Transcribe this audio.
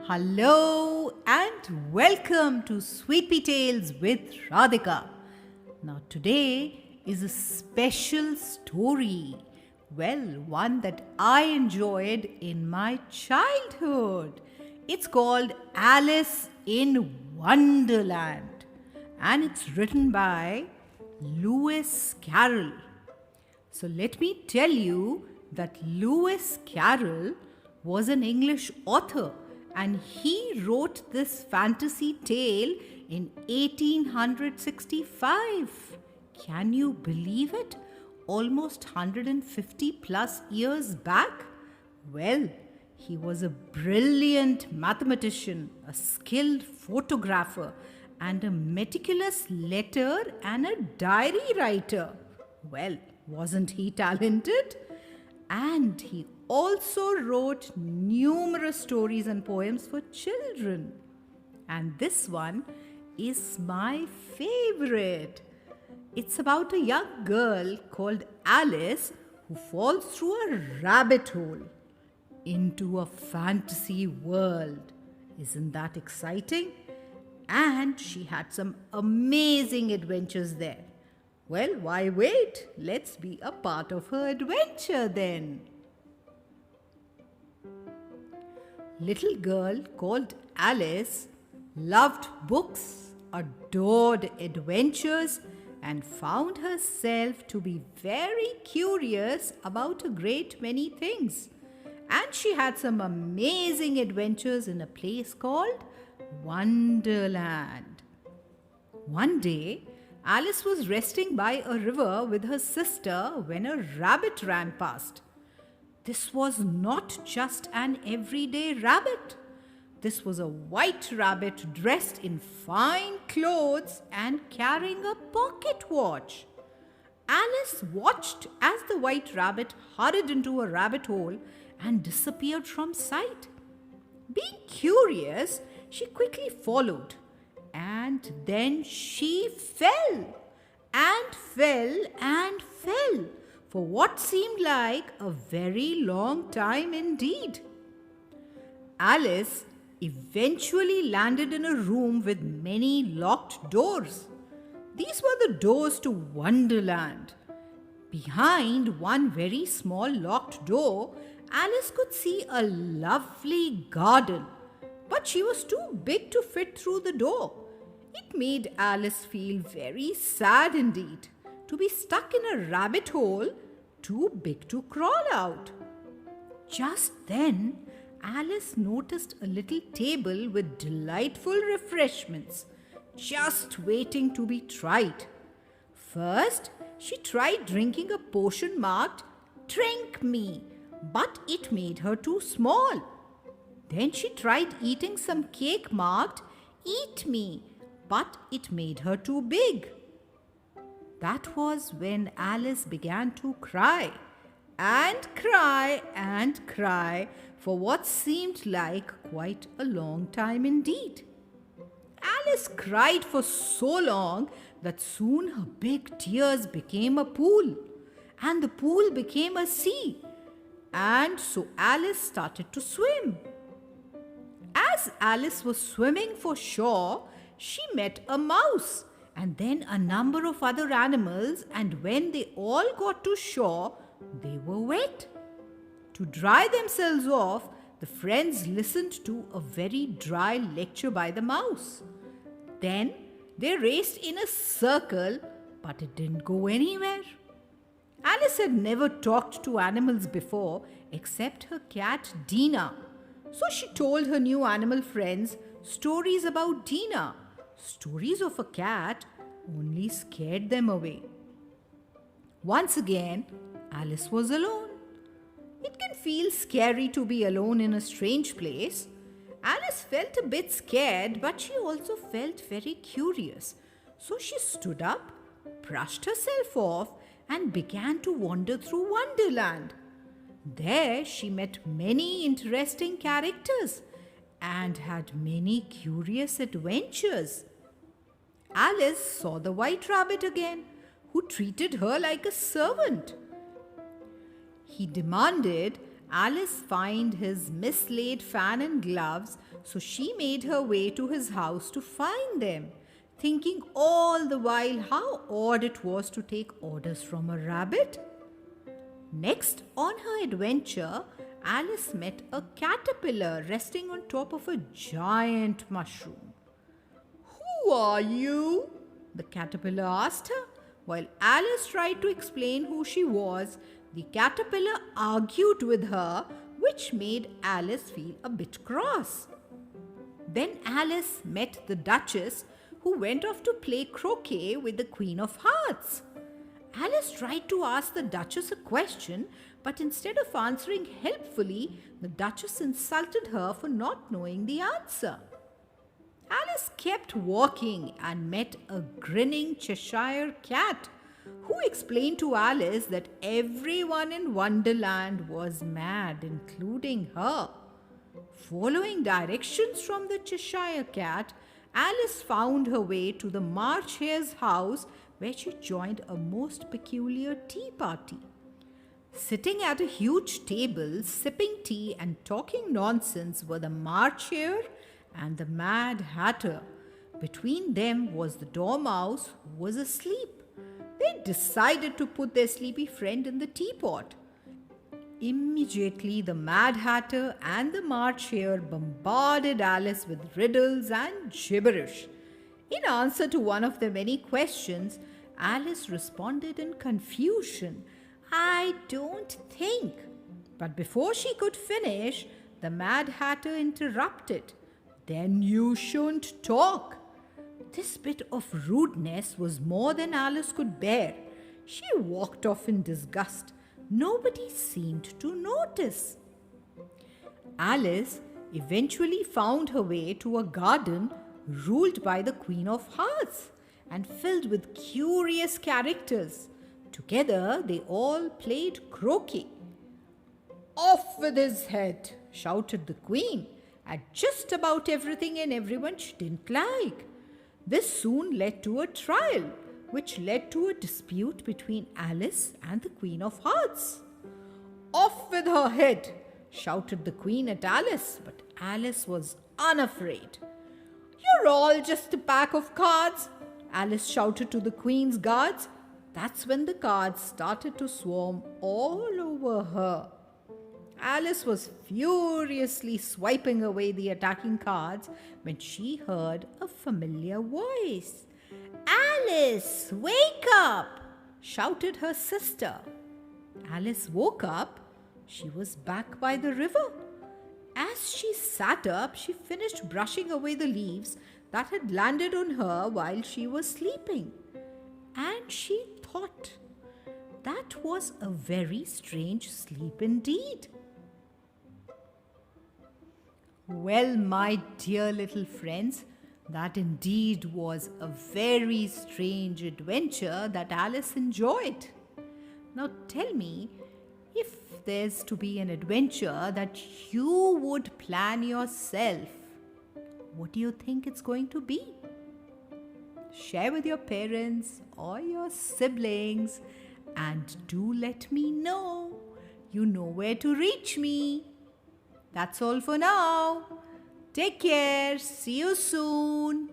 Hello and welcome to Sweet Pea Tales with Radhika. Now today is a special story. Well, one that I enjoyed in my childhood. It's called Alice in Wonderland and it's written by Lewis Carroll. So let me tell you that Lewis Carroll was an English author and he wrote this fantasy tale in 1865. Can you believe it? Almost 150 plus years back? Well, he was a brilliant mathematician, a skilled photographer, and a meticulous letter and a diary writer. Well, wasn't he talented? And he also wrote numerous stories and poems for children. And this one is my favorite. It's about a young girl called Alice who falls through a rabbit hole into a fantasy world. Isn't that exciting? And she had some amazing adventures there. Well, why wait? Let's be a part of her adventure then. Little girl called Alice loved books, adored adventures, and found herself to be very curious about a great many things. And she had some amazing adventures in a place called Wonderland. One day, Alice was resting by a river with her sister when a rabbit ran past. This was not just an everyday rabbit. This was a white rabbit dressed in fine clothes and carrying a pocket watch. Alice watched as the white rabbit hurried into a rabbit hole and disappeared from sight. Being curious, she quickly followed. And then she fell and fell and fell for what seemed like a very long time indeed. Alice eventually landed in a room with many locked doors. These were the doors to Wonderland. Behind one very small locked door, Alice could see a lovely garden, but she was too big to fit through the door. It made Alice feel very sad indeed to be stuck in a rabbit hole too big to crawl out. Just then, Alice noticed a little table with delightful refreshments just waiting to be tried. First, she tried drinking a potion marked "Drink me," but it made her too small. Then she tried eating some cake marked "Eat me," but it made her too big. That was when Alice began to cry and cry and cry for what seemed like quite a long time indeed. Alice cried for so long that soon her big tears became a pool and the pool became a sea, and so Alice started to swim. As Alice was swimming for shore, she met a mouse and then a number of other animals, and when they all got to shore, they were wet. To dry themselves off, the friends listened to a very dry lecture by the mouse. Then they raced in a circle, but it didn't go anywhere. Alice had never talked to animals before except her cat Dina. So she told her new animal friends stories about Dina. Stories of a cat only scared them away. Once again, Alice was alone. It can feel scary to be alone in a strange place. Alice felt a bit scared, but she also felt very curious. So she stood up, brushed herself off, and began to wander through Wonderland. There she met many interesting characters and had many curious adventures. Alice saw the white rabbit again, who treated her like a servant. He demanded Alice find his mislaid fan and gloves so she made her way to his house to find them, thinking all the while how odd it was to take orders from a rabbit. Next on her adventure, Alice met a caterpillar resting on top of a giant mushroom. "Who are you?" the caterpillar asked her. While Alice tried to explain who she was, the caterpillar argued with her, which made Alice feel a bit cross. Then Alice met the Duchess, who went off to play croquet with the Queen of Hearts. Alice tried to ask the Duchess a question, but instead of answering helpfully, the Duchess insulted her for not knowing the answer. Alice kept walking and met a grinning Cheshire cat, who explained to Alice that everyone in Wonderland was mad, including her. Following directions from the Cheshire cat, Alice found her way to the March Hare's house, where she joined a most peculiar tea party. Sitting at a huge table, sipping tea and talking nonsense were the March Hare and the Mad Hatter. Between them was the Dormouse, who was asleep. They decided to put their sleepy friend in the teapot. Immediately, the Mad Hatter and the March Hare bombarded Alice with riddles and gibberish. In answer to one of their many questions, Alice responded in confusion, "I don't think." But before she could finish, the Mad Hatter interrupted. "Then you shouldn't talk." This bit of rudeness was more than Alice could bear. She walked off in disgust. Nobody seemed to notice. Alice eventually found her way to a garden ruled by the Queen of Hearts and filled with curious characters. Together they all played croquet. "Off with his head!" shouted the Queen at just about everything and everyone she didn't like. This soon led to a trial, which led to a dispute between Alice and the Queen of Hearts. "Off with her head!" shouted the Queen at Alice, but Alice was unafraid. "You're all just a pack of cards!" Alice shouted to the Queen's guards. That's when the cards started to swarm all over her. Alice was furiously swiping away the attacking cards when she heard a familiar voice. "Alice, wake up!" shouted her sister. Alice woke up. She was back by the river. As she sat up, she finished brushing away the leaves that had landed on her while she was sleeping. And she thought, that was a very strange sleep indeed. Well, my dear little friends, that indeed was a very strange adventure that Alice enjoyed. Now tell me, if there's to be an adventure that you would plan yourself, what do you think it's going to be? Share with your parents or your siblings and do let me know. You know where to reach me. That's all for now. Take care. See you soon.